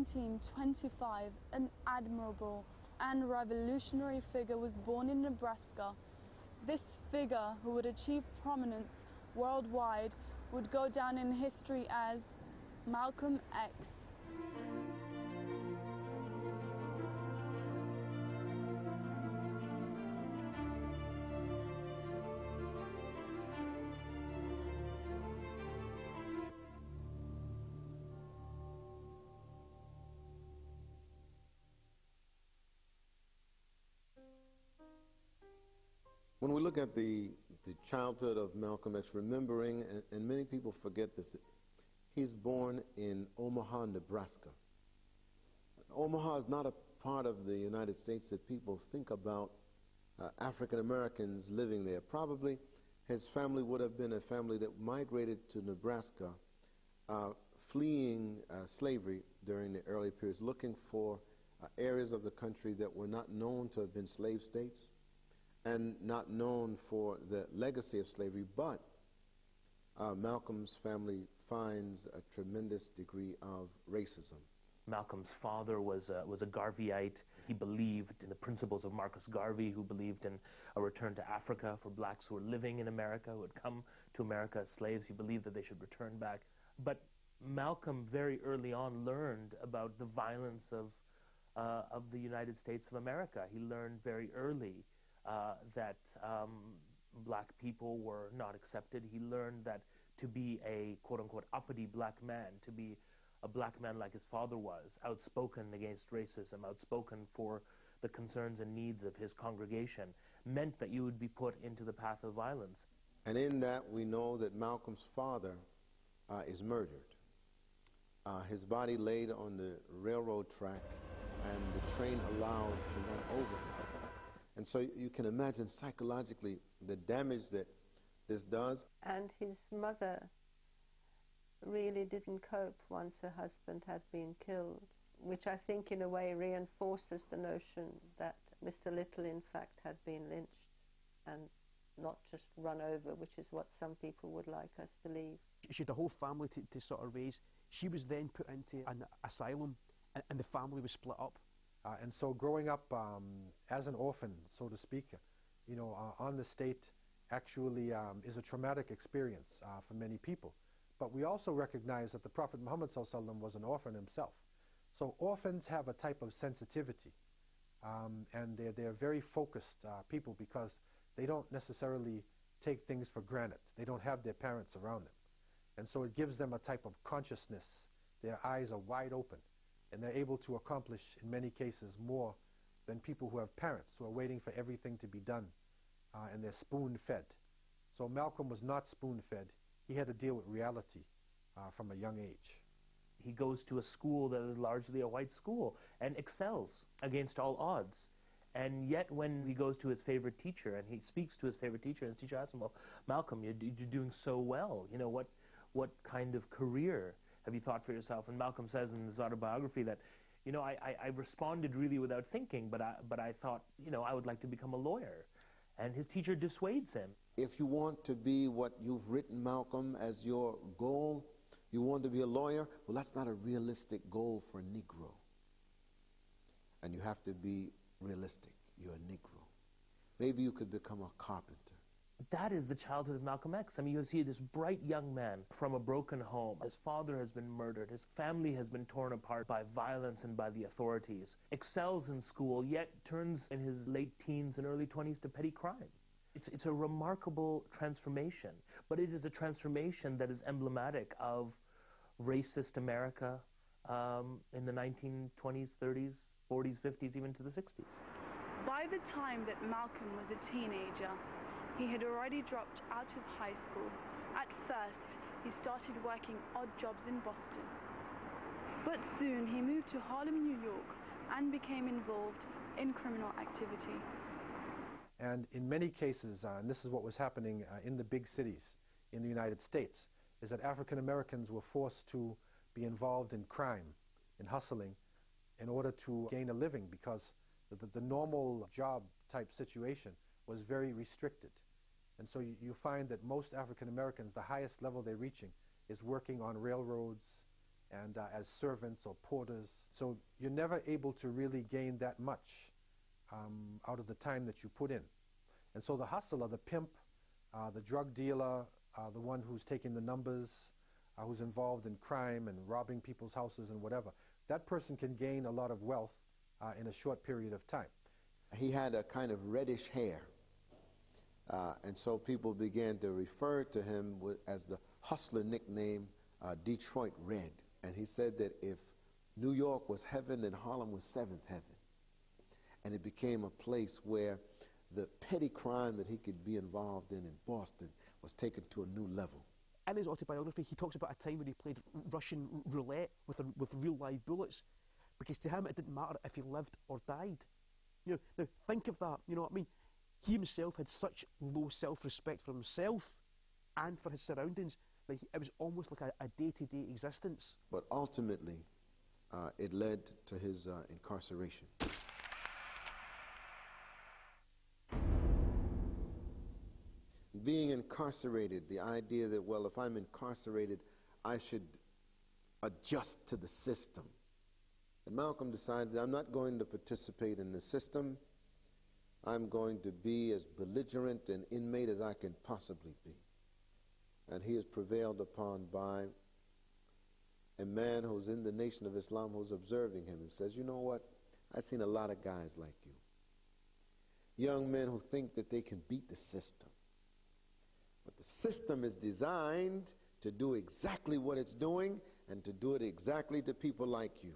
1925, an admirable and revolutionary figure was born in Nebraska. This figure, who would achieve prominence worldwide, would go down in history as Malcolm X. When we look at the childhood of Malcolm X, remembering, and many people forget this, he's born in Omaha, Nebraska. Omaha is not a part of the United States that people think about African Americans living there. Probably his family would have been a family that migrated to Nebraska, fleeing slavery during the early periods, looking for areas of the country that were not known to have been slave states and not known for the legacy of slavery, but Malcolm's family finds a tremendous degree of racism. Malcolm's father was a Garveyite. He believed in the principles of Marcus Garvey, who believed in a return to Africa for blacks who were living in America, who had come to America as slaves. He believed that they should return back. But Malcolm very early on learned about the violence of the United States of America. He learned very early that black people were not accepted. He learned that to be a quote-unquote uppity black man, to be a black man like his father was, outspoken against racism, outspoken for the concerns and needs of his congregation, meant that you would be put into the path of violence. And in that we know that Malcolm's father is murdered. His body laid on the railroad track and the train allowed to run over him. And so you can imagine psychologically the damage that this does. And his mother really didn't cope once her husband had been killed, which I think in a way reinforces the notion that Mr. Little in fact had been lynched and not just run over, which is what some people would like us to believe. She had a whole family to sort of raise. She was then put into an asylum and the family was split up. And so growing up as an orphan, so to speak, you know, on the state actually is a traumatic experience for many people. But we also recognize that the Prophet Muhammad ﷺ was an orphan himself. So orphans have a type of sensitivity, and they're very focused people because they don't necessarily take things for granted. They don't have their parents around them. And so it gives them a type of consciousness. Their eyes are wide open. And they're able to accomplish, in many cases, more than people who have parents who are waiting for everything to be done, and they're spoon-fed. So Malcolm was not spoon-fed. He had to deal with reality from a young age. He goes to a school that is largely a white school and excels against all odds. And yet when he goes to his favorite teacher and he speaks to his favorite teacher, and his teacher asks him, well, Malcolm, you're doing so well. You know, what kind of career have you thought for yourself? And Malcolm says in his autobiography that, you know, I responded really without thinking, but I thought, you know, I would like to become a lawyer. And his teacher dissuades him. If you want to be what you've written, Malcolm, as your goal, you want to be a lawyer, well, that's not a realistic goal for a Negro. And you have to be realistic. You're a Negro. Maybe you could become a carpenter. That is the childhood of Malcolm X. I mean, you see this bright young man from a broken home. His father has been murdered. His family has been torn apart by violence and by the authorities. Excels in school, yet turns in his late teens and early 20s to petty crime. It's a remarkable transformation, but it is a transformation that is emblematic of racist America in the 1920s, 30s, 40s, 50s, even to the 60s. By the time that Malcolm was a teenager, he had already dropped out of high school. At first, he started working odd jobs in Boston. But soon he moved to Harlem, New York, and became involved in criminal activity. And in many cases, and this is what was happening in the big cities in the United States, is that African Americans were forced to be involved in crime, in hustling, in order to gain a living, because the normal job type situation was very restricted. And so you find that most African Americans, the highest level they're reaching is working on railroads and as servants or porters. So you're never able to really gain that much out of the time that you put in. And so the hustler, the pimp, the drug dealer, the one who's taking the numbers, who's involved in crime and robbing people's houses and whatever, that person can gain a lot of wealth in a short period of time. He had a kind of reddish hair, and so people began to refer to him as the hustler nickname, Detroit Red. And he said that if New York was heaven, then Harlem was seventh heaven. And it became a place where the petty crime that he could be involved in Boston was taken to a new level. In his autobiography, he talks about a time when he played Russian roulette with real live bullets, because to him it didn't matter if he lived or died. You know, now think of that. You know what I mean? He himself had such low self-respect for himself and for his surroundings that it was almost like a day-to-day existence. But ultimately, it led to his incarceration. Being incarcerated, the idea that, well, if I'm incarcerated, I should adjust to the system. And Malcolm decided, I'm not going to participate in the system. I'm going to be as belligerent an inmate as I can possibly be. And he is prevailed upon by a man who's in the Nation of Islam, who's observing him and says, you know what? I've seen a lot of guys like you. Young men who think that they can beat the system. But the system is designed to do exactly what it's doing and to do it exactly to people like you.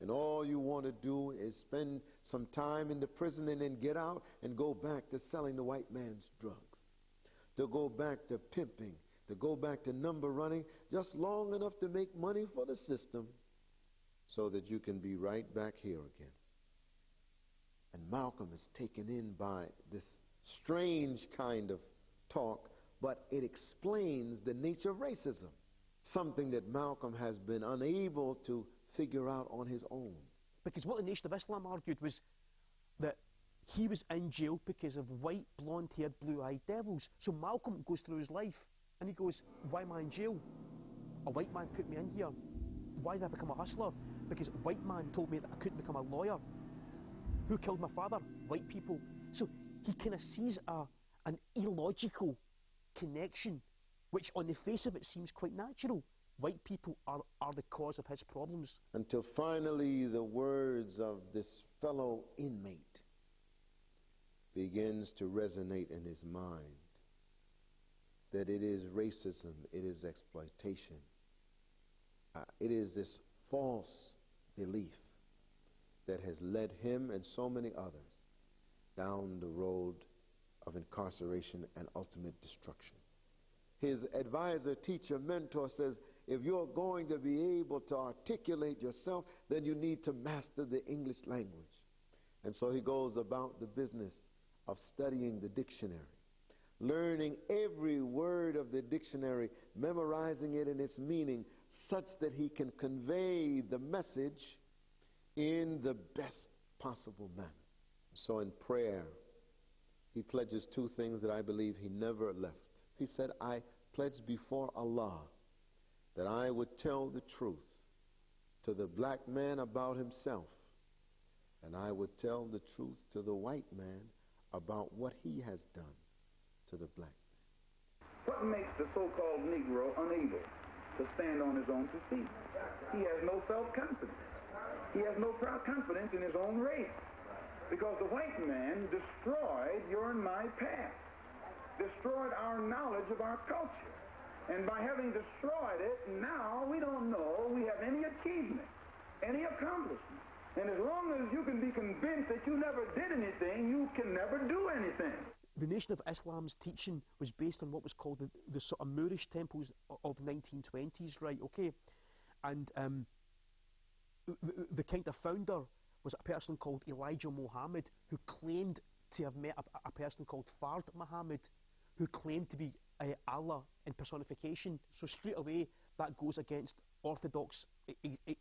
And all you want to do is spend some time in the prison and then get out and go back to selling the white man's drugs, to go back to pimping, to go back to number running, just long enough to make money for the system so that you can be right back here again. And Malcolm is taken in by this strange kind of talk, but it explains the nature of racism, something that Malcolm has been unable to figure out on his own. Because what the Nation of Islam argued was that he was in jail because of white, blonde-haired, blue-eyed devils. So Malcolm goes through his life and he goes, why am I in jail? A white man put me in here. Why did I become a hustler? Because a white man told me that I couldn't become a lawyer. Who killed my father? White people. So he kind of sees an illogical connection, which on the face of it seems quite natural. White people are the cause of his problems. Until finally the words of this fellow inmate begins to resonate in his mind, that it is racism, it is exploitation, it is this false belief that has led him and so many others down the road of incarceration and ultimate destruction. His advisor, teacher, mentor says, if you're going to be able to articulate yourself, then you need to master the English language. And so he goes about the business of studying the dictionary, learning every word of the dictionary, memorizing it and its meaning, such that he can convey the message in the best possible manner. So in prayer, he pledges two things that I believe he never left. He said, I pledge before Allah that I would tell the truth to the black man about himself, and I would tell the truth to the white man about what he has done to the black man. What makes the so-called Negro unable to stand on his own two feet? He has no self-confidence. He has no confidence in his own race. Because the white man destroyed your and my past, destroyed our knowledge of our culture. And by having destroyed it, now we don't know we have any achievements, any accomplishments. And as long as you can be convinced that you never did anything, you can never do anything. The Nation of Islam's teaching was based on what was called the sort of Moorish temples of 1920s, right, okay? And the kind of founder was a person called Elijah Muhammad, who claimed to have met a person called Fard Muhammad, who claimed to be Allah in personification. So straight away, that goes against orthodox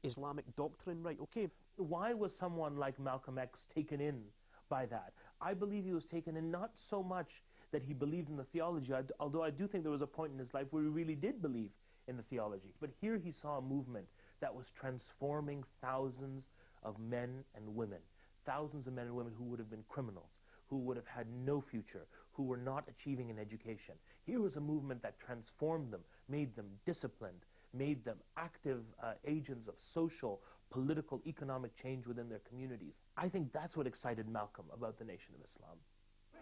Islamic doctrine, right, okay? Why was someone like Malcolm X taken in by that? I believe he was taken in not so much that he believed in the theology, although I do think there was a point in his life where he really did believe in the theology. But here he saw a movement that was transforming thousands of men and women, thousands of men and women who would have been criminals, who would have had no future, who were not achieving an education. Here was a movement that transformed them, made them disciplined, made them active agents of social, political, economic change within their communities. I think that's what excited Malcolm about the Nation of Islam.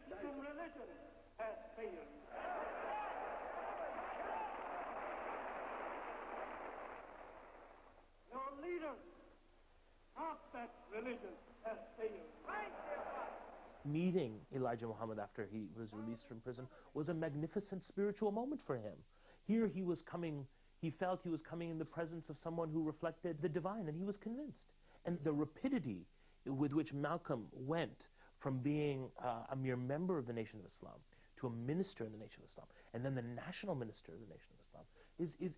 Religion has failed. Your leaders thought that religion has failed. Meeting Elijah Muhammad after he was released from prison was a magnificent spiritual moment for him. Here he was coming, he felt he was coming in the presence of someone who reflected the divine, and he was convinced. And the rapidity with which Malcolm went from being a mere member of the Nation of Islam to a minister in the Nation of Islam, and then the national minister of the Nation of Islam,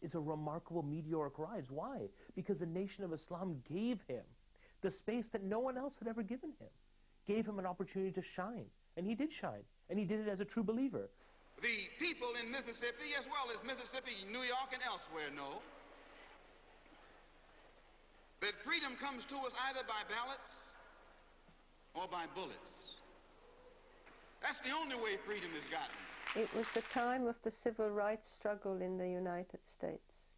is a remarkable meteoric rise. Why? Because the Nation of Islam gave him the space that no one else had ever given him, gave him an opportunity to shine. And he did shine, and he did it as a true believer. The people in Mississippi, as well as Mississippi, New York, and elsewhere know that freedom comes to us either by ballots or by bullets. That's the only way freedom is gotten. It was the time of the civil rights struggle in the United States.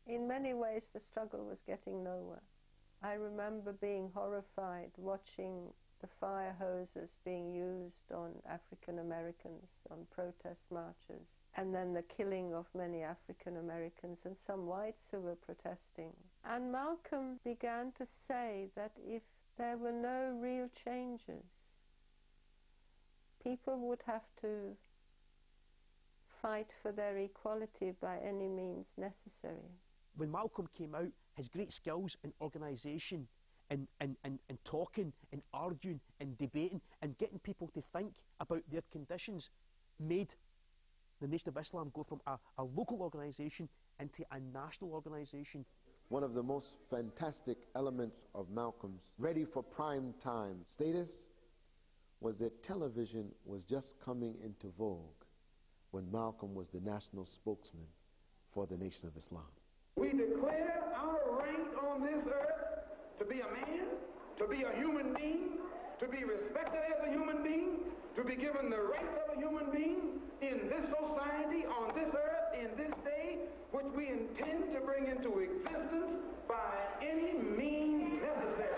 In many ways, the struggle was getting nowhere. I remember being horrified watching the fire hoses being used on African Americans on protest marches, and then the killing of many African Americans and some whites who were protesting. And Malcolm began to say that if there were no real changes, people would have to fight for their equality by any means necessary. When Malcolm came out, his great skills in organisation and talking and arguing and debating and getting people to think about their conditions made the Nation of Islam go from a local organisation into a national organisation. One of the most fantastic elements of Malcolm's ready for prime time status was that television was just coming into vogue when Malcolm was the national spokesman for the Nation of Islam. We declare our right on this earth to be a man, to be a human being, to be respected as a human being, to be given the rights of a human being in this society, on this earth, in this day, which we intend to bring into existence by any means necessary.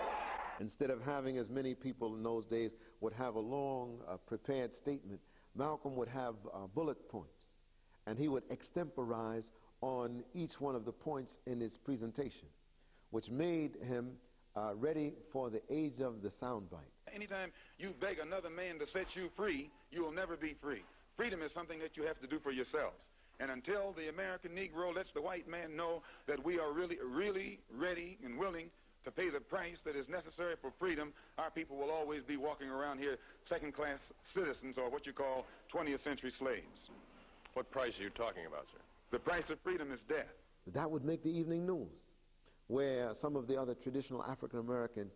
Instead of having, as many people in those days would have, a long prepared statement, Malcolm would have bullet points, and he would extemporize on each one of the points in his presentation, which made him ready for the age of the soundbite. Anytime you beg another man to set you free, you will never be free. Freedom is something that you have to do for yourselves. And until the American Negro lets the white man know that we are really, really ready and willing to pay the price that is necessary for freedom, our people will always be walking around here second-class citizens, or what you call 20th century slaves. What price are you talking about, sir? The price of freedom is death. That would make the evening news, where some of the other traditional African-American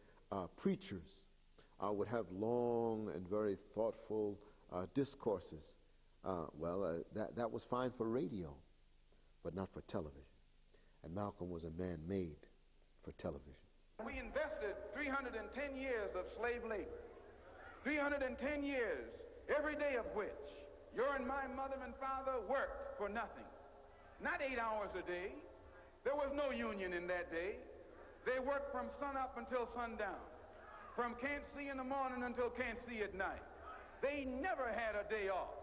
preachers would have long and very thoughtful discourses. That was fine for radio, but not for television. And Malcolm was a man made for television. We invested 310 years of slave labor, 310 years, every day of which your and my mother and father worked for nothing. Not 8 hours a day. There was no union in that day. They worked from sun up until sundown, from can't see in the morning until can't see at night. They never had a day off.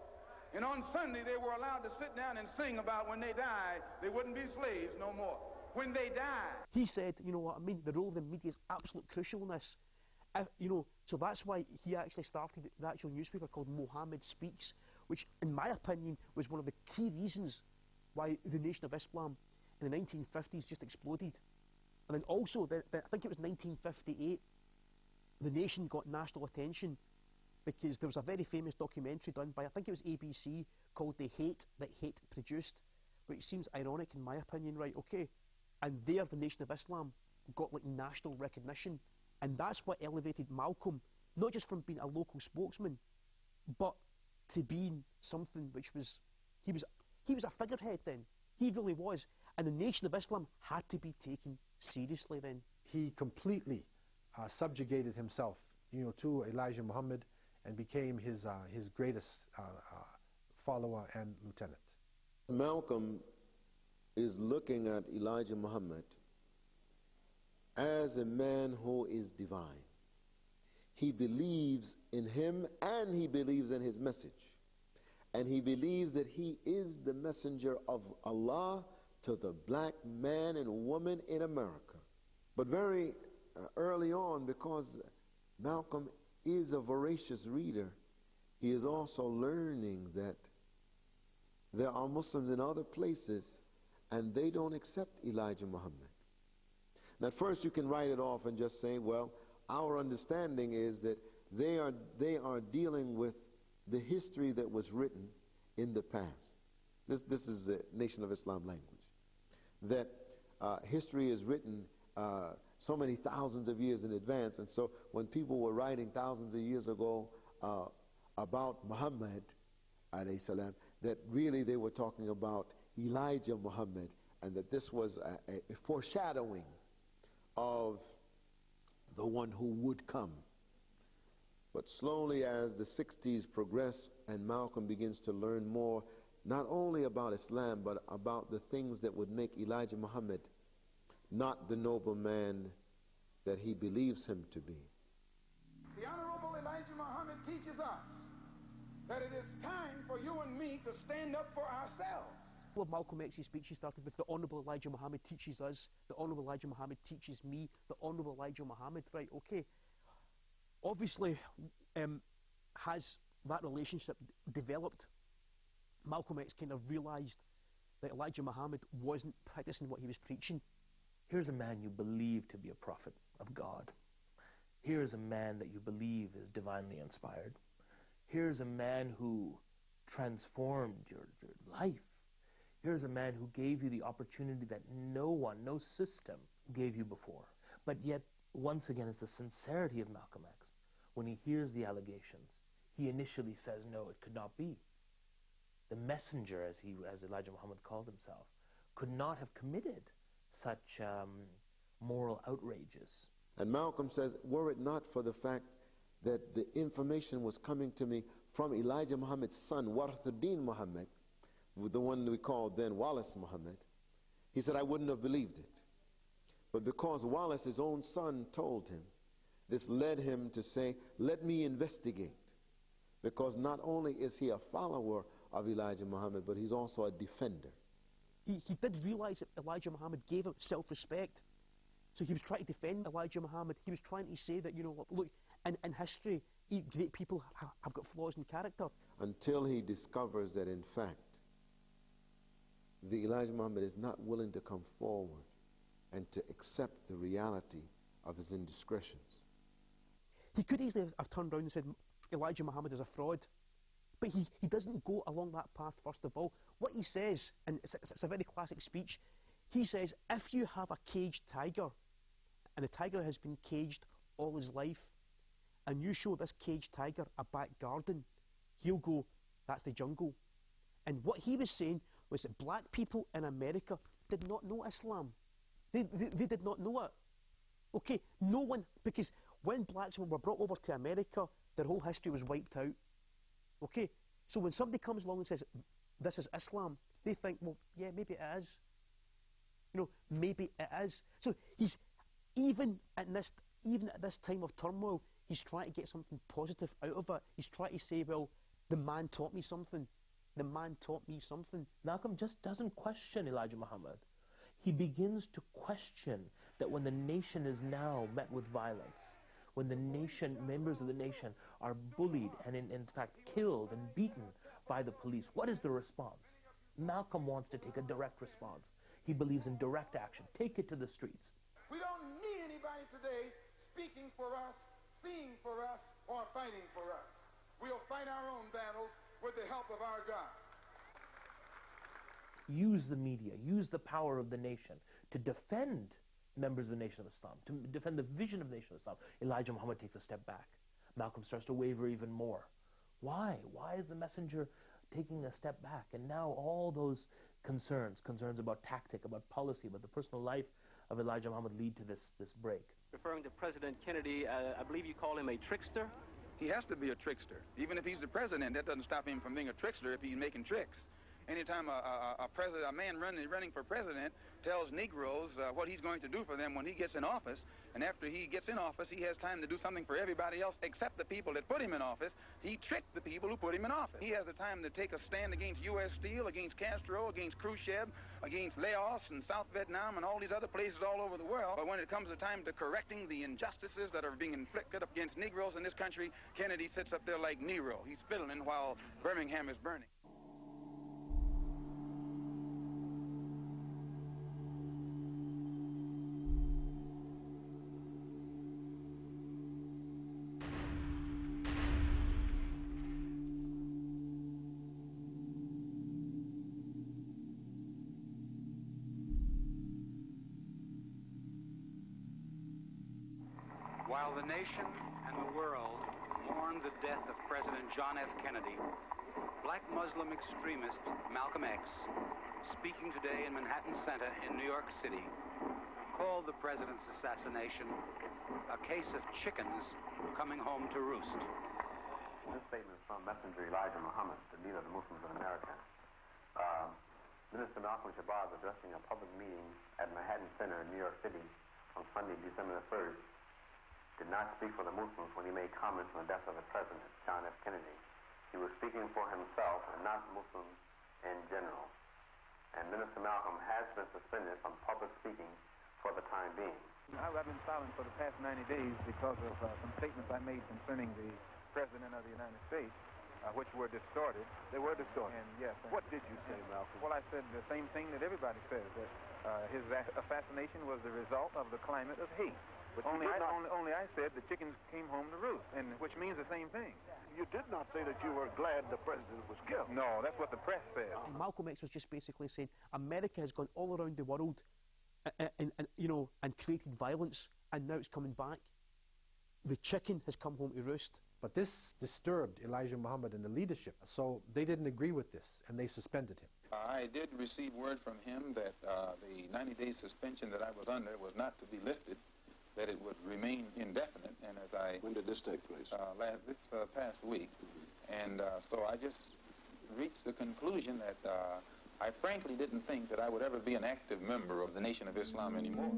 And on Sunday, they were allowed to sit down and sing about when they died, they wouldn't be slaves no more. When they died. He said, you know what I mean, the role of the media is absolutely crucial in this. So that's why he actually started the actual newspaper called Mohammed Speaks, which, in my opinion, was one of the key reasons why the Nation of Islam in the 1950s just exploded. And then also, I think it was 1958, the Nation got national attention because there was a very famous documentary done by, I think it was ABC, called The Hate That Hate Produced, which seems ironic in my opinion, right, okay. And there the Nation of Islam got like national recognition, and that's what elevated Malcolm, not just from being a local spokesman, but to being something which was, he was a figurehead then. He really was. And the Nation of Islam had to be taken seriously then. He completely subjugated himself, to Elijah Muhammad and became his greatest follower and lieutenant. Malcolm is looking at Elijah Muhammad as a man who is divine. He believes in him and he believes in his message. And he believes that he is the messenger of Allah to the black man and woman in America. But very early on, because Malcolm is a voracious reader, he is also learning that there are Muslims in other places and they don't accept Elijah Muhammad. Now, at first you can write it off and just say, well, our understanding is that they are dealing with the history that was written in the past. This is the Nation of Islam language. That history is written so many thousands of years in advance, and so when people were writing thousands of years ago about Muhammad, alayhi salam, that really they were talking about Elijah Muhammad, and that this was a foreshadowing of the one who would come. But slowly as the 60s progress and Malcolm begins to learn more, not only about Islam, but about the things that would make Elijah Muhammad not the noble man that he believes him to be. The Honorable Elijah Muhammad teaches us that it is time for you and me to stand up for ourselves. All of Malcolm X's speeches started with the Honourable Elijah Muhammad teaches us, the Honourable Elijah Muhammad teaches me, the Honourable Elijah Muhammad. Right, okay. Obviously, has that relationship developed, Malcolm X kind of realised that Elijah Muhammad wasn't practicing what he was preaching. Here's a man you believe to be a prophet of God. Here's a man that you believe is divinely inspired. Here's a man who transformed your life. Here's a man who gave you the opportunity that no one, no system gave you before. But yet, once again, it's the sincerity of Malcolm X. When he hears the allegations, he initially says, no, it could not be. The messenger, as Elijah Muhammad called himself, could not have committed such moral outrages. And Malcolm says, were it not for the fact that the information was coming to me from Elijah Muhammad's son, Warathuddin Muhammad, the one we called then Wallace Muhammad, he said, I wouldn't have believed it. But because Wallace, his own son, told him, this led him to say, let me investigate. Because not only is he a follower of Elijah Muhammad, but he's also a defender. He did realise that Elijah Muhammad gave him self-respect. So he was trying to defend Elijah Muhammad. He was trying to say that, look, in history, great people have got flaws in character. Until he discovers that, in fact, the Elijah Muhammad is not willing to come forward and to accept the reality of his indiscretions. He could easily have turned around and said, Elijah Muhammad is a fraud. But he doesn't go along that path, first of all. What he says, and it's a very classic speech, he says, if you have a caged tiger, and the tiger has been caged all his life, and you show this caged tiger a back garden, he'll go, that's the jungle. And what he was saying was that black people in America did not know Islam. They did not know it. Okay, no one, because when blacks were brought over to America, their whole history was wiped out. Okay, so when somebody comes along and says, this is Islam, they think, well, yeah, maybe it is. Maybe it is. So he's, even at this time of turmoil, he's trying to get something positive out of it. He's trying to say, well, the man taught me something. The man taught me something. Malcolm just doesn't question Elijah Muhammad. He begins to question that when the nation is now met with violence, when the nation, members of the nation, are bullied and in fact killed and beaten by the police, what is the response? Malcolm wants to take a direct response. He believes in direct action. Take it to the streets. We don't need anybody today speaking for us, seeing for us, or fighting for us. We'll fight our own battles with the help of our God. Use the media, use the power of the nation to defend members of the Nation of Islam, to defend the vision of the Nation of Islam. Elijah Muhammad takes a step back. Malcolm starts to waver even more. Why? Why is the messenger taking a step back? And now all those concerns about tactic, about policy, about the personal life of Elijah Muhammad lead to this break? Referring to President Kennedy, I believe you call him a trickster? He has to be a trickster. Even if he's the president, that doesn't stop him from being a trickster if he's making tricks. Anytime a man running for president tells Negroes what he's going to do for them when he gets in office, and after he gets in office, he has time to do something for everybody else except the people that put him in office. He tricked the people who put him in office. He has the time to take a stand against U.S. Steel, against Castro, against Khrushchev, against Laos and South Vietnam and all these other places all over the world. But when it comes to time to correcting the injustices that are being inflicted against Negroes in this country, Kennedy sits up there like Nero. He's fiddling while Birmingham is burning. While the nation and the world mourn the death of President John F. Kennedy, black Muslim extremist Malcolm X, speaking today in Manhattan Center in New York City, called the president's assassination a case of chickens coming home to roost. This statement is from Messenger Elijah Muhammad, the leader of the Muslims in America. Minister Malcolm Shabazz, addressing a public meeting at Manhattan Center in New York City on Sunday, December the 1st, did not speak for the Muslims when he made comments on the death of the president, John F. Kennedy. He was speaking for himself and not Muslims in general. And Minister Malcolm has been suspended from public speaking for the time being. I've been silent for the past 90 days because of some statements I made concerning the President of the United States, which were distorted. They were distorted. And yes. What did you say, Malcolm? Well, I said the same thing that everybody says, that his assassination was the result of the climate of hate. But only I said the chickens came home to roost, and which means the same thing. You did not say that you were glad the president was killed. No, that's what the press said. And Malcolm X was just basically saying America has gone all around the world and created violence, and now it's coming back. The chicken has come home to roost. But this disturbed Elijah Muhammad and the leadership, so they didn't agree with this, and they suspended him. I did receive word from him that the 90-day suspension that I was under was not to be lifted, that it would remain indefinite. And as I... When did this take place? This past week. And so I just reached the conclusion that I frankly didn't think that I would ever be an active member of the Nation of Islam anymore.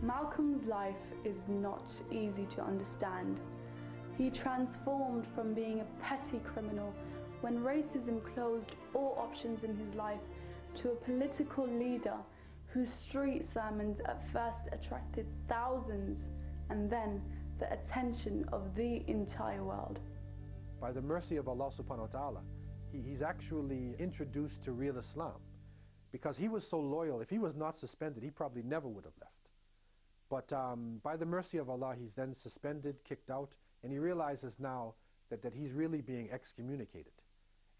Malcolm's life is not easy to understand. He transformed from being a petty criminal when racism closed all options in his life to a political leader whose street sermons at first attracted thousands and then the attention of the entire world. By the mercy of Allah subhanahu wa ta'ala, he's actually introduced to real Islam, because he was so loyal. If he was not suspended, he probably never would have left. But by the mercy of Allah, he's then suspended, kicked out, and he realizes now that he's really being excommunicated.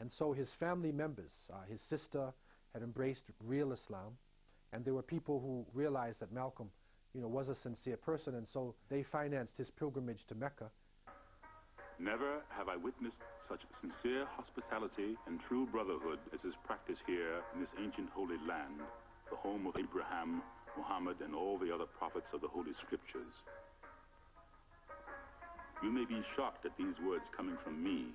And so his family members, his sister had embraced real Islam, and there were people who realized that Malcolm, was a sincere person, and so they financed his pilgrimage to Mecca. Never have I witnessed such sincere hospitality and true brotherhood as is practiced here in this ancient holy land, the home of Abraham, Muhammad, and all the other prophets of the Holy Scriptures. You may be shocked at these words coming from me,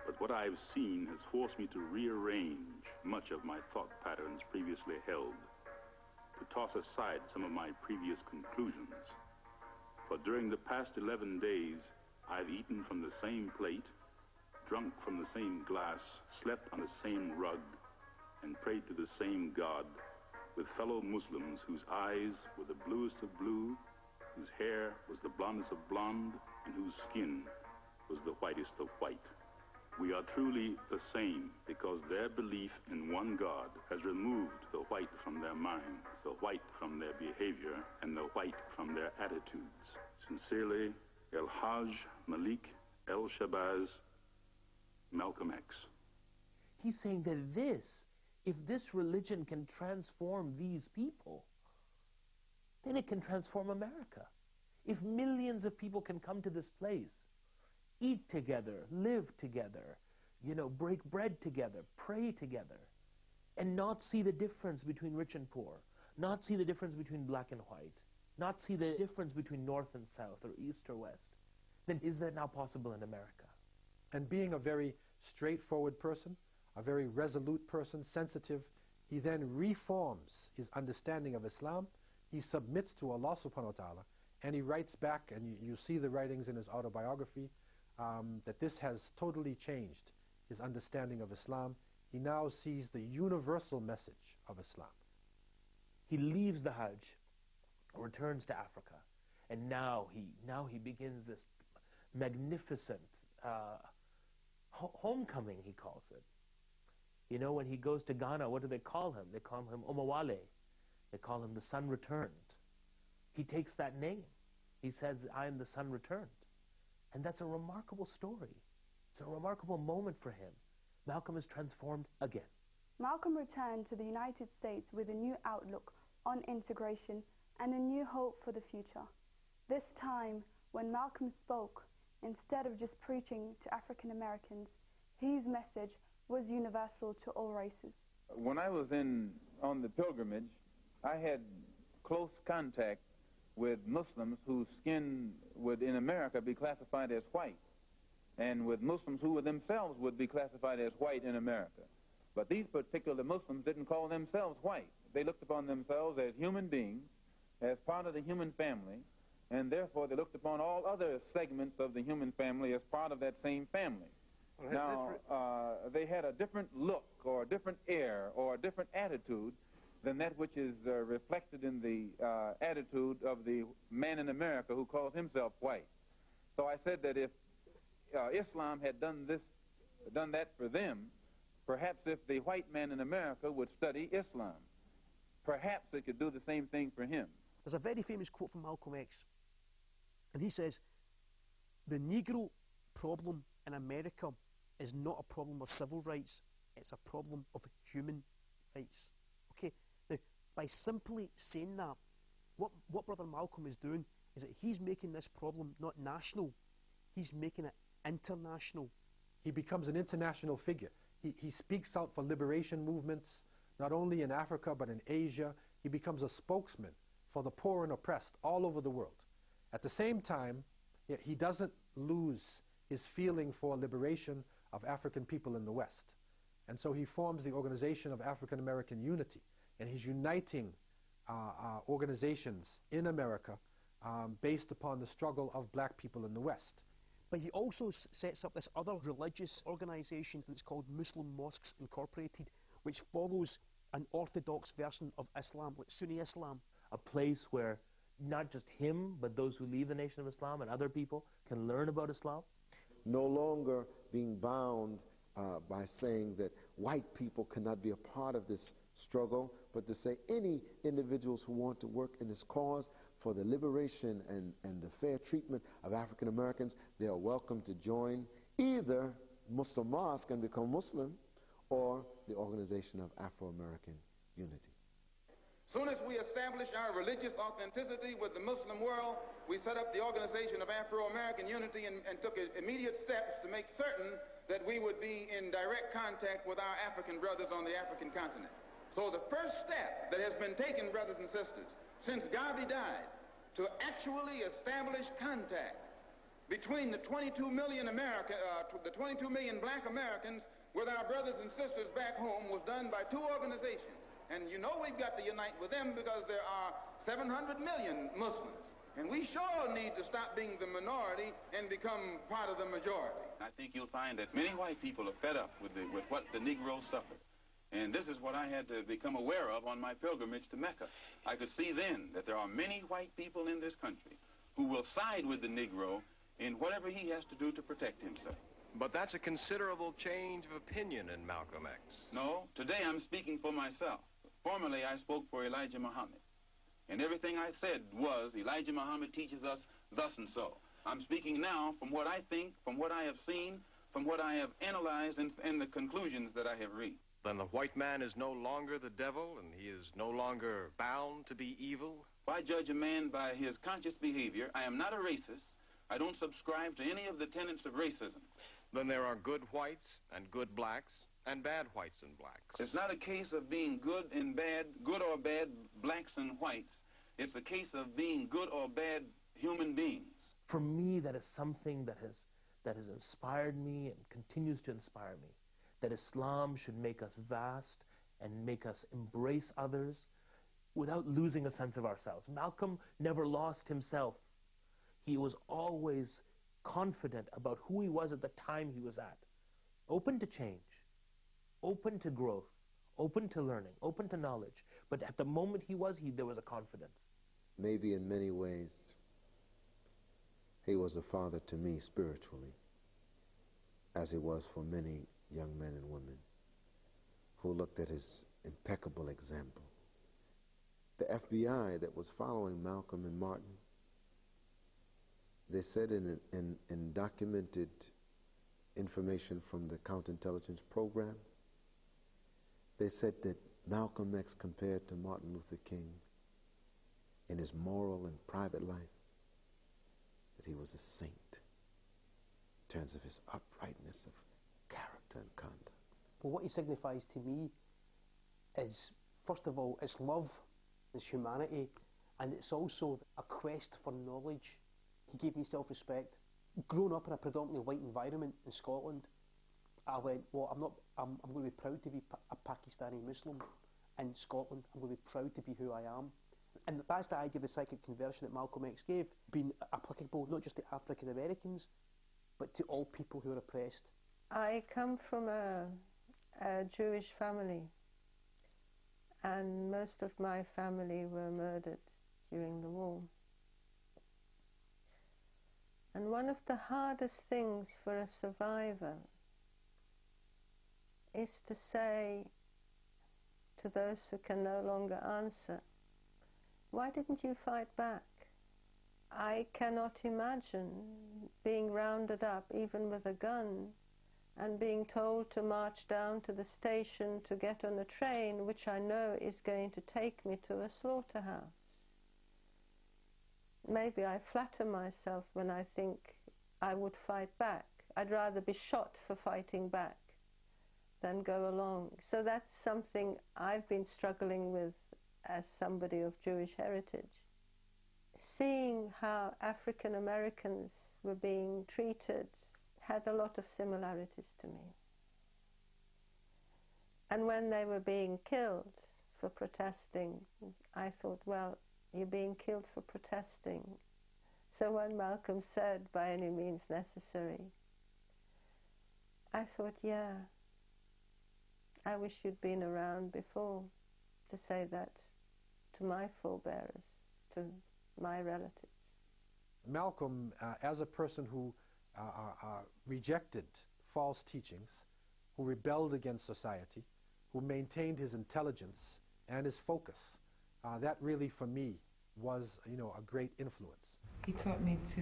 but what I have seen has forced me to rearrange much of my thought patterns previously held, to toss aside some of my previous conclusions. For during the past 11 days, I've eaten from the same plate, drunk from the same glass, slept on the same rug, and prayed to the same God, with fellow Muslims whose eyes were the bluest of blue whose hair was the blondest of blonde, and whose skin was the whitest of white. We are truly the same because their belief in one God has removed the white from their minds, the white from their behavior, and the white from their attitudes. Sincerely, El Hajj Malik El Shabazz, Malcolm X. He's saying that if this religion can transform these people, then it can transform America. If millions of people can come to this place, eat together, live together, break bread together, pray together, and not see the difference between rich and poor, not see the difference between black and white, not see the difference between north and south or east or west, then is that now possible in America? And being a very straightforward person, a very resolute person, sensitive, he then reforms his understanding of Islam. He submits to Allah subhanahu wa ta'ala, and he writes back, and you see the writings in his autobiography, that this has totally changed his understanding of Islam. He now sees the universal message of Islam. He leaves the Hajj, returns to Africa, and now he begins this magnificent homecoming, he calls it. When he goes to Ghana, what do they call him? They call him Omawale. They call him the Son Returned. He takes that name. He says, I am the Son Returned. And that's a remarkable story. It's a remarkable moment for him. Malcolm is transformed again. Malcolm returned to the United States with a new outlook on integration and a new hope for the future. This time, when Malcolm spoke, instead of just preaching to African Americans, his message was universal to all races. When I was on the pilgrimage, I had close contact with Muslims whose skin would in America be classified as white, and with Muslims who themselves would be classified as white in America. But these particular Muslims didn't call themselves white. They looked upon themselves as human beings, as part of the human family, and therefore they looked upon all other segments of the human family as part of that same family. Now, they had a different look or a different air or a different attitude than that which is reflected in the attitude of the man in America who calls himself white. So I said that if Islam had done that for them, perhaps if the white man in America would study Islam, perhaps it could do the same thing for him. There's a very famous quote from Malcolm X, and he says, the Negro problem in America is not a problem of civil rights, it's a problem of human rights. Okay, now, by simply saying that, what Brother Malcolm is doing is that he's making this problem not national, he's making it international. He becomes an international figure. He speaks out for liberation movements, not only in Africa but in Asia. He becomes a spokesman for the poor and oppressed all over the world. At the same time, he doesn't lose his feeling for liberation of African people in the West. And so he forms the Organization of African American Unity, and he's uniting organizations in America based upon the struggle of black people in the West. But he also sets up this other religious organization that's called Muslim Mosques Incorporated, which follows an orthodox version of Islam, like Sunni Islam. A place where not just him, but those who leave the Nation of Islam and other people can learn about Islam. No longer being bound by saying that white people cannot be a part of this struggle, but to say any individuals who want to work in this cause for the liberation and the fair treatment of African Americans, they are welcome to join either Muslim Mosque and become Muslim, or the Organization of Afro-American Unity. Soon as we established our religious authenticity with the Muslim world, we set up the Organization of Afro-American Unity and took immediate steps to make certain that we would be in direct contact with our African brothers on the African continent. So the first step that has been taken, brothers and sisters, since Garvey died, to actually establish contact between the 22 million the 22 million black Americans with our brothers and sisters back home was done by two organizations. And you know we've got to unite with them because there are 700 million Muslims. And we sure need to stop being the minority and become part of the majority. I think you'll find that many white people are fed up with what the Negroes suffered. And this is what I had to become aware of on my pilgrimage to Mecca. I could see then that there are many white people in this country who will side with the Negro in whatever he has to do to protect himself. But that's a considerable change of opinion in Malcolm X. No, today I'm speaking for myself. Formerly I spoke for Elijah Muhammad. And everything I said was, Elijah Muhammad teaches us thus and so. I'm speaking now from what I think, from what I have seen, from what I have analyzed, and the conclusions that I have reached. Then the white man is no longer the devil, and he is no longer bound to be evil? If I judge a man by his conscious behavior, I am not a racist. I don't subscribe to any of the tenets of racism. Then there are good whites and good blacks and bad whites and blacks. It's not a case of being good and bad, good or bad blacks and whites. It's a case of being good or bad human beings. For me, that is something that has inspired me and continues to inspire me. That Islam should make us vast and make us embrace others without losing a sense of ourselves. Malcolm never lost himself. He was always confident about who he was at the time he was at. Open to change, open to growth, open to learning, open to knowledge. But at the moment there was a confidence. Maybe in many ways, he was a father to me spiritually, as he was for many young men and women who looked at his impeccable example. The FBI that was following Malcolm and Martin, they said in documented information from the counterintelligence program, they said that Malcolm X compared to Martin Luther King in his moral and private life, that he was a saint in terms of his uprightness of character and conduct. Well, what he signifies to me is, first of all, it's love, it's humanity, and it's also a quest for knowledge. He gave me self-respect. Growing up in a predominantly white environment in Scotland, I went, well, I'm going to be proud to be a Pakistani Muslim in Scotland. I'm going to be proud to be who I am. And that's the idea of the psychic conversion that Malcolm X gave, being applicable not just to African Americans, but to all people who are oppressed. I come from a Jewish family, and most of my family were murdered during the war. And one of the hardest things for a survivor is to say to those who can no longer answer, why didn't you fight back? I cannot imagine being rounded up, even with a gun, and being told to march down to the station to get on a train, which I know is going to take me to a slaughterhouse. Maybe I flatter myself when I think I would fight back. I'd rather be shot for fighting back than go along. So that's something I've been struggling with as somebody of Jewish heritage. Seeing how African Americans were being treated had a lot of similarities to me. And when they were being killed for protesting, I thought, well, you're being killed for protesting. So when Malcolm said, by any means necessary, I thought, yeah, I wish you'd been around before to say that to my forebearers, to my relatives. Malcolm, as a person who rejected false teachings, who rebelled against society, who maintained his intelligence and his focus, that really, for me, was, a great influence. He taught me to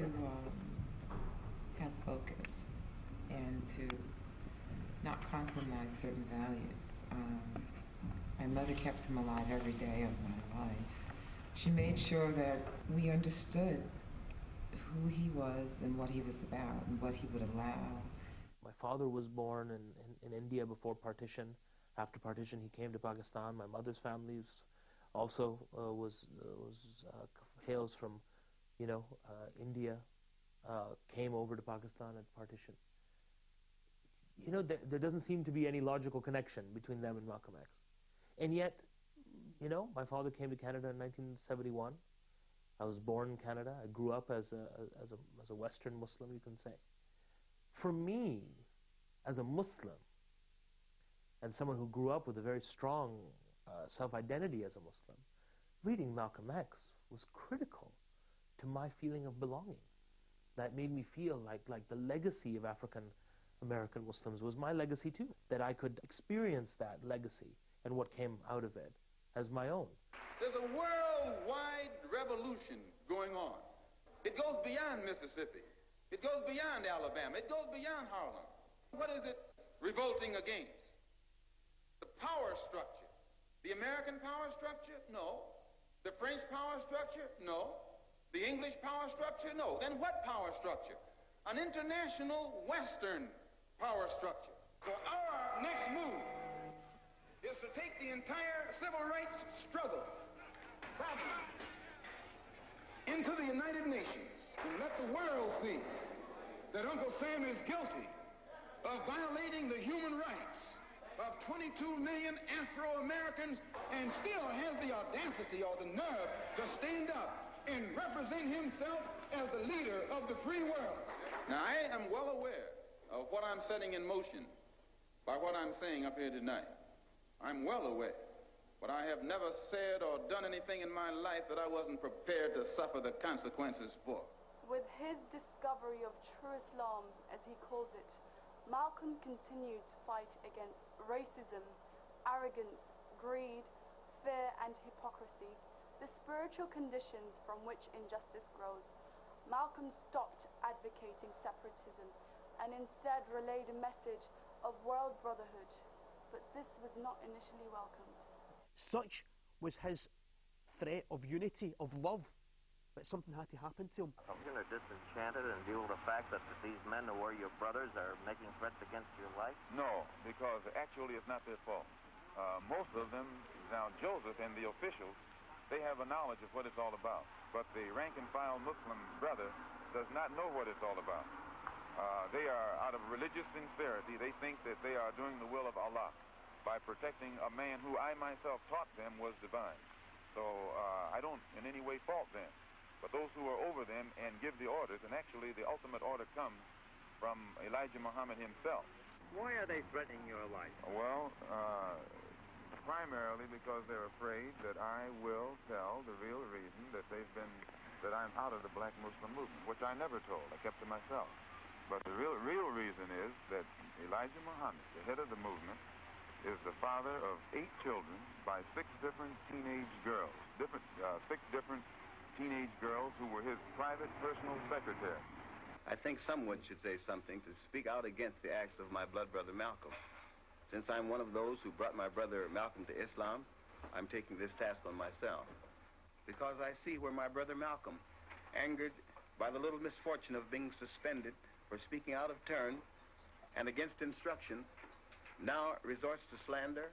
have focus and to not compromise certain values. My mother kept him alive every day of my life. She made sure that we understood who he was and what he was about and what he would allow. My father was born in India before partition. After partition, he came to Pakistan. My mother's family also hails from, India, came over to Pakistan at partition. There doesn't seem to be any logical connection between them and Malcolm X. And yet, my father came to Canada in 1971. I was born in Canada. I grew up as a Western Muslim, you can say. For me, as a Muslim, and someone who grew up with a very strong self-identity as a Muslim, reading Malcolm X was critical to my feeling of belonging. That made me feel like the legacy of African American Muslims was my legacy too, that I could experience that legacy and what came out of it as my own. There's a worldwide revolution going on. It goes beyond Mississippi. It goes beyond Alabama. It goes beyond Harlem. What is it revolting against? The power structure. The American power structure? No. The French power structure? No. The English power structure? No. Then what power structure? An international Western power structure. So our next move is to take the entire civil rights struggle problem into the United Nations and let the world see that Uncle Sam is guilty of violating the human rights of 22 million Afro-Americans and still has the audacity or the nerve to stand up and represent himself as the leader of the free world. Now, I am well aware of what I'm setting in motion by what I'm saying up here tonight. I'm well aware, but I have never said or done anything in my life that I wasn't prepared to suffer the consequences for. With his discovery of true Islam, as he calls it, Malcolm continued to fight against racism, arrogance, greed, fear and hypocrisy, the spiritual conditions from which injustice grows. Malcolm stopped advocating separatism and instead relayed a message of world brotherhood, but this was not initially welcomed. Such was his threat of unity, of love, that something had to happen to him. Are you going to disenchant it and deal with the fact that these men who were your brothers are making threats against your life? No, because actually it's not their fault. Most of them, now Joseph and the officials, they have a knowledge of what it's all about. But the rank-and-file Muslim brother does not know what it's all about. They are, out of religious sincerity, they think that they are doing the will of Allah by protecting a man who I myself taught them was divine. So I don't in any way fault them. But those who are over them and give the orders, and actually the ultimate order comes from Elijah Muhammad himself. Why are they threatening your life? Well, primarily because they're afraid that I will tell the real reason that I'm out of the black Muslim movement, which I never told. I kept to myself. But the real reason is that Elijah Muhammad, the head of the movement, is the father of 8 children by 6 different teenage girls, 6 different teenage girls who were his private personal secretary. I think someone should say something to speak out against the acts of my blood brother Malcolm. Since I'm one of those who brought my brother Malcolm to Islam, I'm taking this task on myself. Because I see where my brother Malcolm, angered by the little misfortune of being suspended for speaking out of turn and against instruction, now resorts to slander,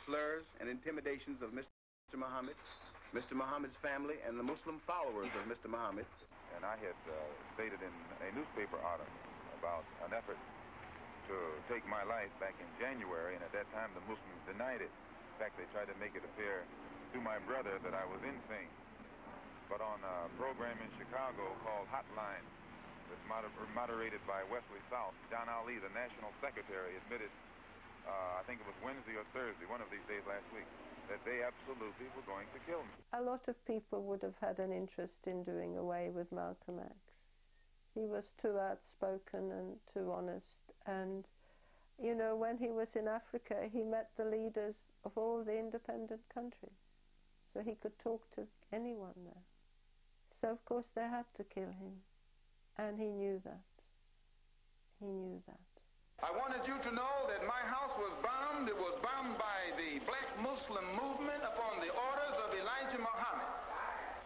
slurs, and intimidations of Mr. Muhammad, Mr. Muhammad's family, and the Muslim followers of Mr. Muhammad. And I had stated in a newspaper article about an effort to take my life back in January, and at that time the Muslims denied it. In fact, they tried to make it appear to my brother that I was insane. But on a program in Chicago called Hotline, that's moderated by Wesley South, John Ali, the national secretary, admitted, I think it was Wednesday or Thursday, one of these days last week, that they absolutely were going to kill me. A lot of people would have had an interest in doing away with Malcolm X. He was too outspoken and too honest. And, you know, when he was in Africa, he met the leaders of all the independent countries. So he could talk to anyone there. So, of course, they had to kill him. And he knew that. He knew that. I wanted you to know that my house was bombed. It was bombed by the black Muslim movement upon the orders of Elijah Muhammad.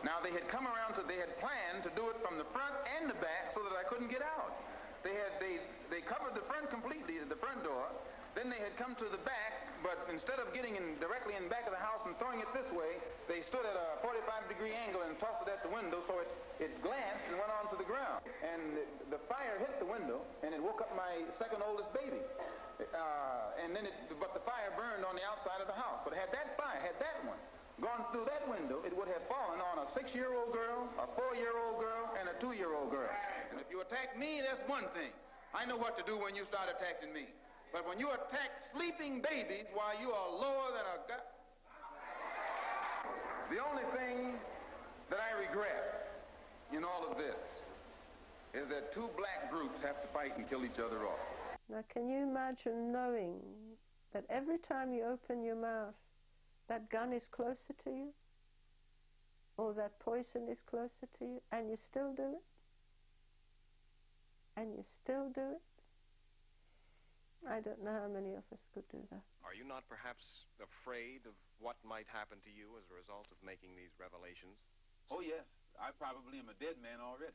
Now, they had come around they had planned to do it from the front and the back so that I couldn't get out. They covered the front completely, the front door. Then they had come to the back, but instead of getting directly in back of the house and throwing it this way, they stood at a 45-degree angle and tossed it at the window, so it glanced and went onto the ground. And the fire hit the window, and it woke up my second oldest baby. But the fire burned on the outside of the house. But had that one gone through that window, it would have fallen on a 6-year-old girl, a 4-year-old girl, and a 2-year-old girl. And if you attack me, that's one thing. I know what to do when you start attacking me. But when you attack sleeping babies while you are lower than a god, the only thing that I regret in all of this is that two black groups have to fight and kill each other off. Now, can you imagine knowing that every time you open your mouth, that gun is closer to you, or that poison is closer to you, and you still do it? And you still do it? I don't know how many of us could do that. Are you not perhaps afraid of what might happen to you as a result of making these revelations? Oh, yes. I probably am a dead man already.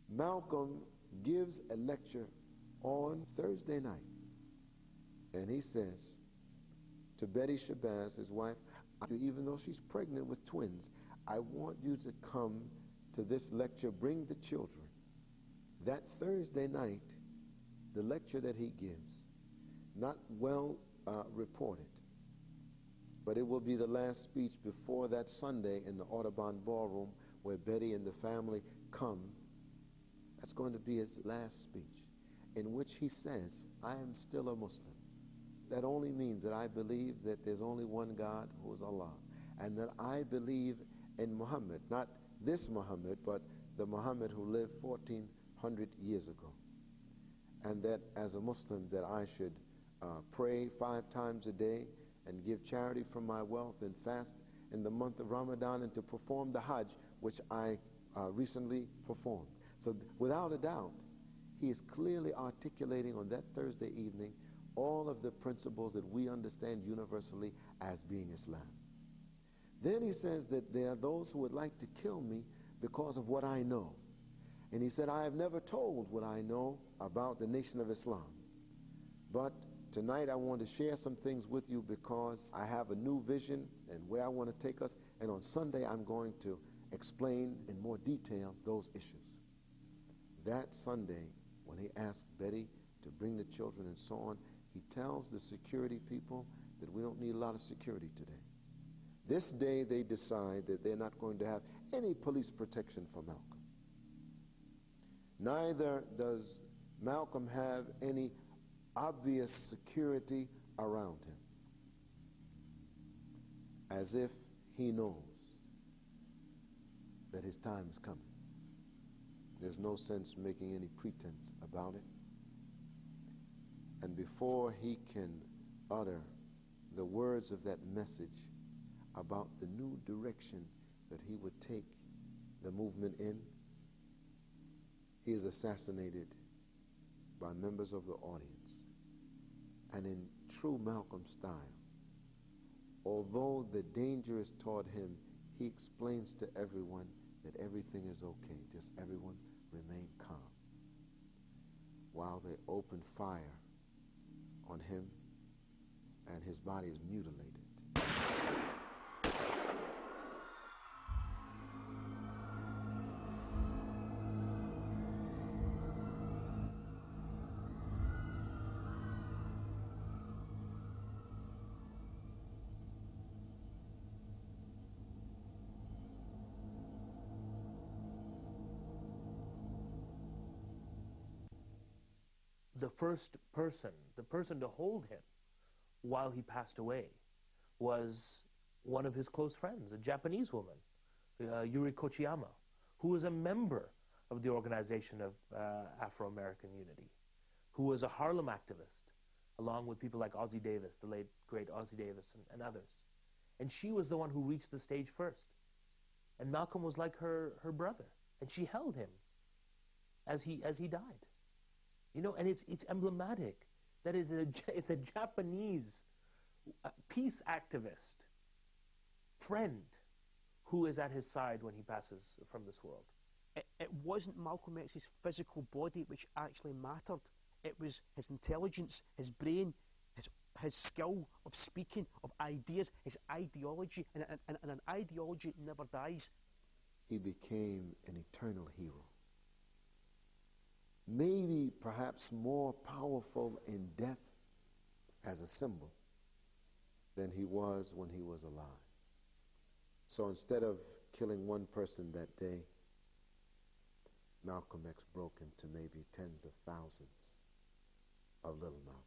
Malcolm gives a lecture on Thursday night, and he says to Betty Shabazz, his wife, even though she's pregnant with twins, I want you to come to this lecture, bring the children. That Thursday night, the lecture that he gives, not well reported, but it will be the last speech before that Sunday in the Audubon Ballroom where Betty and the family come. That's going to be his last speech, in which he says, I am still a Muslim. That only means that I believe that there's only one God, who is Allah, and that I believe in Muhammad, not this Muhammad, but the Muhammad who lived 1400 years ago. And that as a Muslim, that I should pray 5 times a day and give charity from my wealth and fast in the month of Ramadan and to perform the Hajj, which I recently performed. So without a doubt, he is clearly articulating on that Thursday evening all of the principles that we understand universally as being Islam. Then he says that there are those who would like to kill me because of what I know. And he said, I have never told what I know about the Nation of Islam. But tonight I want to share some things with you because I have a new vision and where I want to take us. And on Sunday I'm going to explain in more detail those issues. That Sunday, when he asks Betty to bring the children and so on, he tells the security people that we don't need a lot of security today. This day they decide that they're not going to have any police protection for Malcolm. Neither does Malcolm have any obvious security around him, as if he knows that his time is coming. There's no sense making any pretense about it. And before he can utter the words of that message about the new direction that he would take the movement in, he is assassinated by members of the audience. And in true Malcolm style, although the danger is toward him, he explains to everyone that everything is okay, just everyone remain calm, while they open fire on him and his body is mutilated. The first person, the person to hold him while he passed away, was one of his close friends, a Japanese woman, Yuri Kochiyama, who was a member of the Organization of Afro-American Unity, who was a Harlem activist, along with people like Ossie Davis, the late, great Ossie Davis, and others. And she was the one who reached the stage first. And Malcolm was like her brother, and she held him as he died. You know, and it's emblematic that it's a Japanese peace activist friend who is at his side when he passes from this world. It wasn't Malcolm X's physical body which actually mattered. It was his intelligence, his brain, his skill of speaking, of ideas, his ideology, and an ideology never dies. He became an eternal hero. Maybe perhaps more powerful in death as a symbol than he was when he was alive. So instead of killing one person that day, Malcolm X broke into maybe tens of thousands of little Malcolm.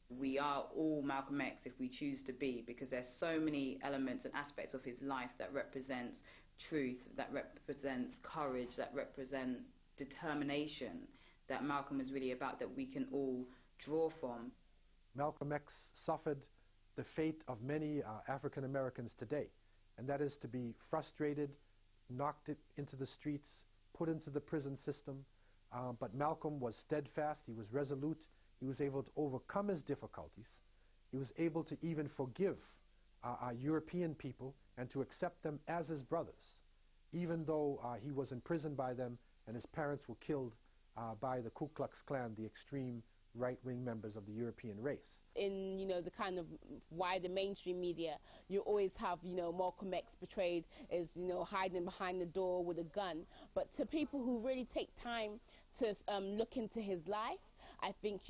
We are all Malcolm X if we choose to be, because there's so many elements and aspects of his life that represents truth, that represents courage, that represent determination, that Malcolm is really about, that we can all draw from. Malcolm X suffered the fate of many African Americans today, and that is to be frustrated, knocked into the streets, put into the prison system. But Malcolm was steadfast, he was resolute, he was able to overcome his difficulties, he was able to even forgive European people and to accept them as his brothers, even though he was imprisoned by them and his parents were killed by the Ku Klux Klan, the extreme right-wing members of the European race. In, the kind of wider mainstream media, you always have, Malcolm X portrayed as, hiding behind the door with a gun. But to people who really take time to look into his life, I think,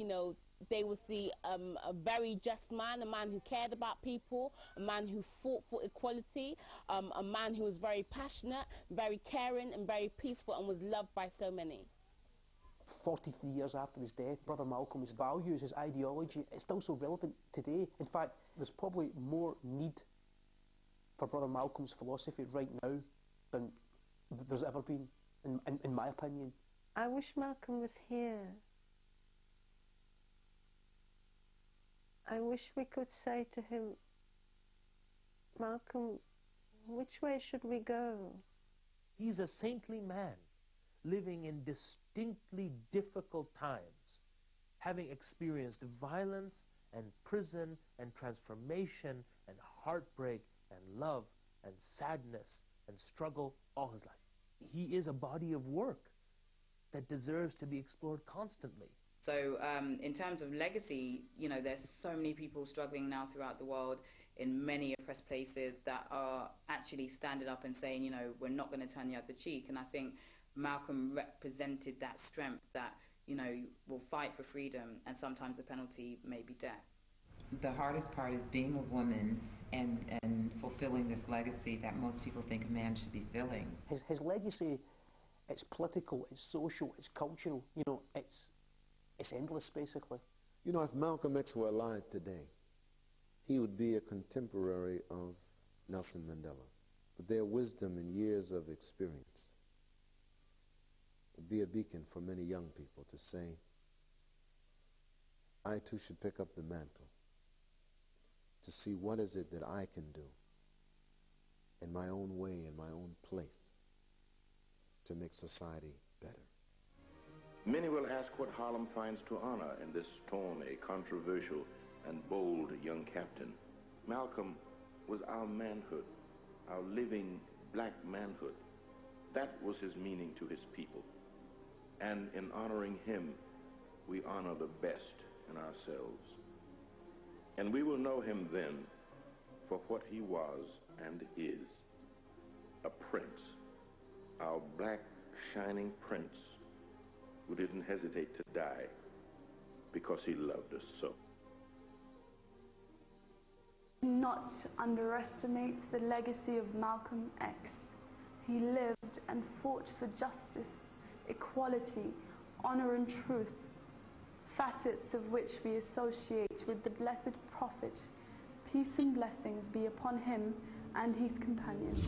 they will see a very just man, a man who cared about people, a man who fought for equality, a man who was very passionate, very caring and very peaceful and was loved by so many. 43 years after his death, Brother Malcolm's values, his ideology, it's still so relevant today. In fact, there's probably more need for Brother Malcolm's philosophy right now than there's ever been, in my opinion. I wish Malcolm was here. I wish we could say to him, Malcolm, which way should we go? He's a saintly man, living in distinctly difficult times, having experienced violence and prison and transformation and heartbreak and love and sadness and struggle all his life. He is a body of work that deserves to be explored constantly. So in terms of legacy, there's so many people struggling now throughout the world in many oppressed places that are actually standing up and saying, we're not going to turn the other cheek. And I think Malcolm represented that strength that, will fight for freedom, and sometimes the penalty may be death. The hardest part is being a woman and fulfilling this legacy that most people think a man should be filling. His legacy, it's political, it's social, it's cultural, it's endless, basically. If Malcolm X were alive today, he would be a contemporary of Nelson Mandela. But their wisdom and years of experience would be a beacon for many young people to say, I too should pick up the mantle to see what is it that I can do in my own way, in my own place, to make society better. Many will ask what Harlem finds to honor in this torn, a controversial and bold young captain. Malcolm was our manhood, our living black manhood. That was his meaning to his people. And in honoring him, we honor the best in ourselves. And we will know him then for what he was and is, a prince, our black shining prince, who didn't hesitate to die because he loved us so. Not underestimates the legacy of Malcolm X. He lived and fought for justice, equality, honor and truth, facets of which we associate with the blessed prophet. Peace and blessings be upon him and his companions.